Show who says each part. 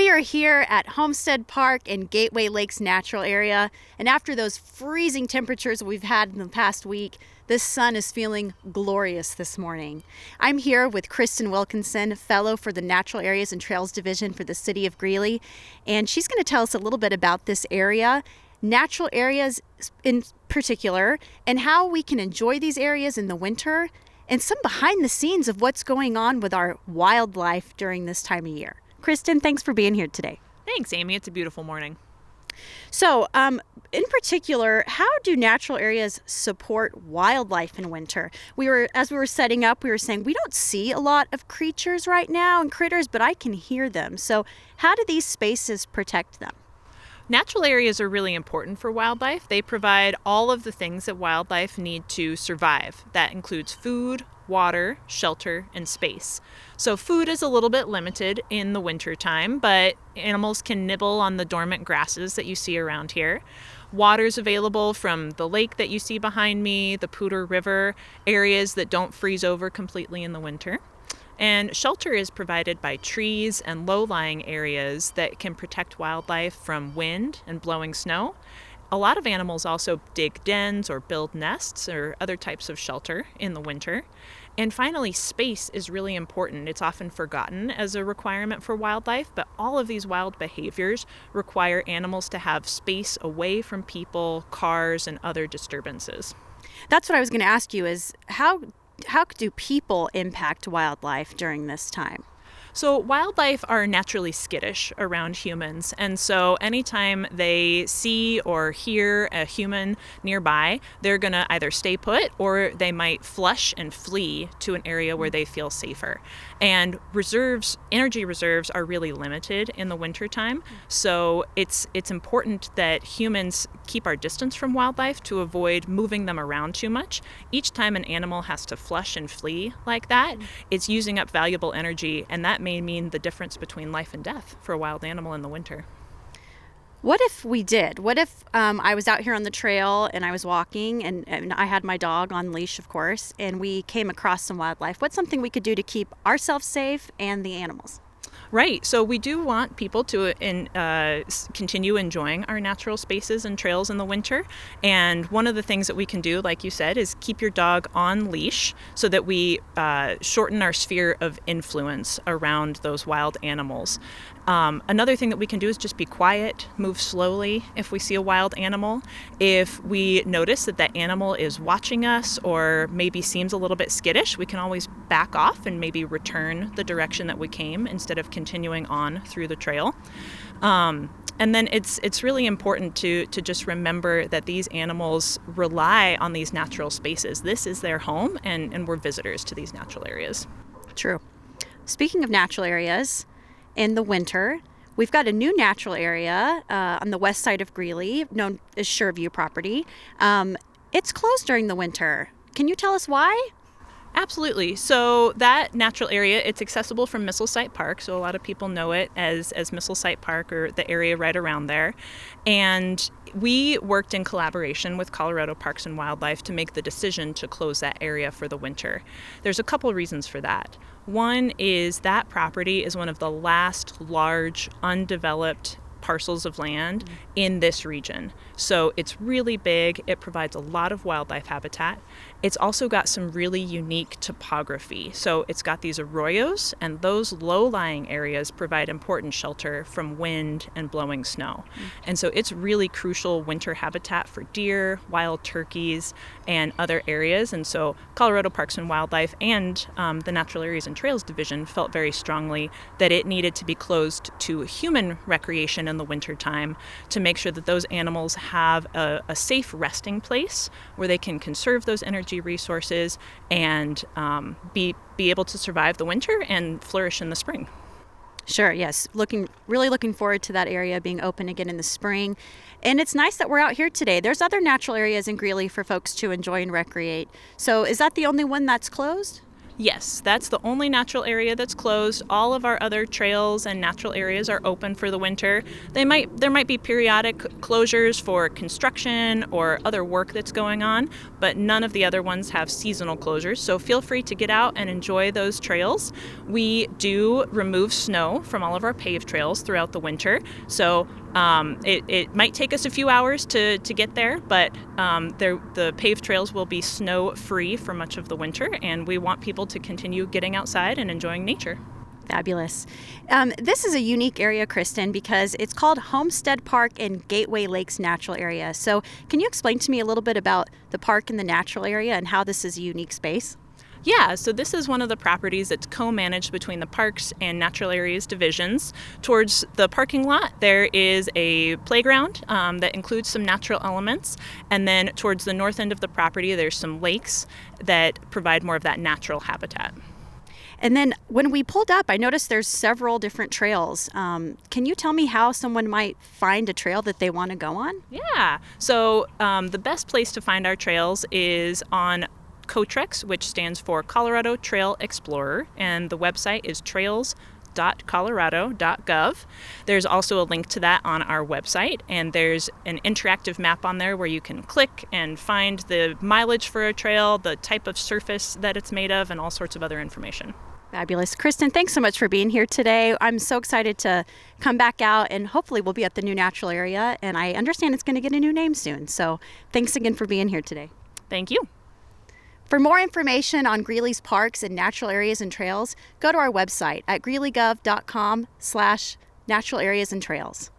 Speaker 1: We are here at Homestead Park in Gateway Lakes Natural Area, and after those freezing temperatures we've had in the past week, this sun is feeling glorious this morning. I'm here with Kristen Wilkinson, fellow for the Natural Areas and Trails Division for the City of Greeley, and she's going to tell us a little bit about this area, natural areas in particular, and how we can enjoy these areas in the winter, and some behind the scenes of what's going on with our wildlife during this time of year. Kristen, thanks for being here today.
Speaker 2: Thanks, Amy. It's a beautiful morning.
Speaker 1: So, in particular, how do natural areas support wildlife in winter? As we were setting up, we were saying we don't see a lot of creatures right now and critters, but I can hear them. So, how do these spaces protect them?
Speaker 2: Natural areas are really important for wildlife. They provide all of the things that wildlife need to survive. That includes food, water, shelter, and space. So food is a little bit limited in the winter time, but animals can nibble on the dormant grasses that you see around here. Water is available from the lake that you see behind me, the Poudre River, areas that don't freeze over completely in the winter. And shelter is provided by trees and low-lying areas that can protect wildlife from wind and blowing snow. A lot of animals also dig dens or build nests or other types of shelter in the winter. And finally, space is really important. It's often forgotten as a requirement for wildlife, but all of these wild behaviors require animals to have space away from people, cars, and other disturbances.
Speaker 1: That's what I was going to ask you is how do people impact wildlife during this time?
Speaker 2: So wildlife are naturally skittish around humans, and so anytime they see or hear a human nearby, they're going to either stay put or they might flush and flee to an area where they feel safer. And energy reserves are really limited in the wintertime, so it's important that humans keep our distance from wildlife to avoid moving them around too much. Each time an animal has to flush and flee like that, it's using up valuable energy, and that may mean the difference between life and death for a wild animal in the winter.
Speaker 1: What if we did? What if I was out here on the trail and I was walking and I had my dog on leash, of course, and we came across some wildlife? What's something we could do to keep ourselves safe and the animals?
Speaker 2: Right. So we do want people to continue enjoying our natural spaces and trails in the winter. And one of the things that we can do, like you said, is keep your dog on leash so that we shorten our sphere of influence around those wild animals. Another thing that we can do is just be quiet, move slowly if we see a wild animal. If we notice that that animal is watching us or maybe seems a little bit skittish, we can always back off and maybe return the direction that we came instead of continuing on through the trail. And then it's really important to just remember that these animals rely on these natural spaces. This is their home, and we're visitors to these natural areas.
Speaker 1: True. Speaking of natural areas, in the winter, we've got a new natural area on the west side of Greeley, known as Shoreview property. It's closed during the winter. Can you tell us why?
Speaker 2: Absolutely. So that natural area, it's accessible from Missile Site Park. So a lot of people know it as Missile Site Park or the area right around there. And we worked in collaboration with Colorado Parks and Wildlife to make the decision to close that area for the winter. There's a couple reasons for that. One is that property is one of the last large undeveloped parcels of land in this region. So it's really big. It provides a lot of wildlife habitat. It's also got some really unique topography. So it's got these arroyos, and those low-lying areas provide important shelter from wind and blowing snow. And so it's really crucial winter habitat for deer, wild turkeys, and other areas. And so Colorado Parks and Wildlife and the Natural Areas and Trails Division felt very strongly that it needed to be closed to human recreation in the wintertime to make sure that those animals have a safe resting place where they can conserve those energy resources and be able to survive the winter and flourish in the spring.
Speaker 1: Sure, yes. Really looking forward to that area being open again in the spring. And it's nice that we're out here today. There's other natural areas in Greeley for folks to enjoy and recreate. So is that the only one that's closed?
Speaker 2: Yes, that's the only natural area that's closed. All of our other trails and natural areas are open for the winter. There might be periodic closures for construction or other work that's going on, but none of the other ones have seasonal closures. So feel free to get out and enjoy those trails. We do remove snow from all of our paved trails throughout the winter. So it might take us a few hours to get there, but the paved trails will be snow-free for much of the winter, and we want people to continue getting outside and enjoying nature.
Speaker 1: Fabulous. This is a unique area, Kristen, because it's called Homestead Park and Gateway Lakes Natural Area. So can you explain to me a little bit about the park and the natural area and how this is a unique space?
Speaker 2: Yeah, so this is one of the properties that's co-managed between the Parks and Natural Areas divisions. Towards the parking lot, there is a playground that includes some natural elements. And then towards the north end of the property, there's some lakes that provide more of that natural habitat.
Speaker 1: And then when we pulled up, I noticed there's several different trails. Can you tell me how someone might find a trail that they want to go on?
Speaker 2: Yeah, so the best place to find our trails is on COTREX, which stands for Colorado Trail Explorer, and the website is trails.colorado.gov. There's also a link to that on our website, and there's an interactive map on there where you can click and find the mileage for a trail, the type of surface that it's made of, and all sorts of other information.
Speaker 1: Fabulous. Kristen, thanks so much for being here today. I'm so excited to come back out, and hopefully we'll be at the new natural area, and I understand it's going to get a new name soon. So thanks again for being here today.
Speaker 2: Thank you.
Speaker 1: For more information on Greeley's parks and natural areas and trails, go to our website at greeleygov.com/natural areas and trails.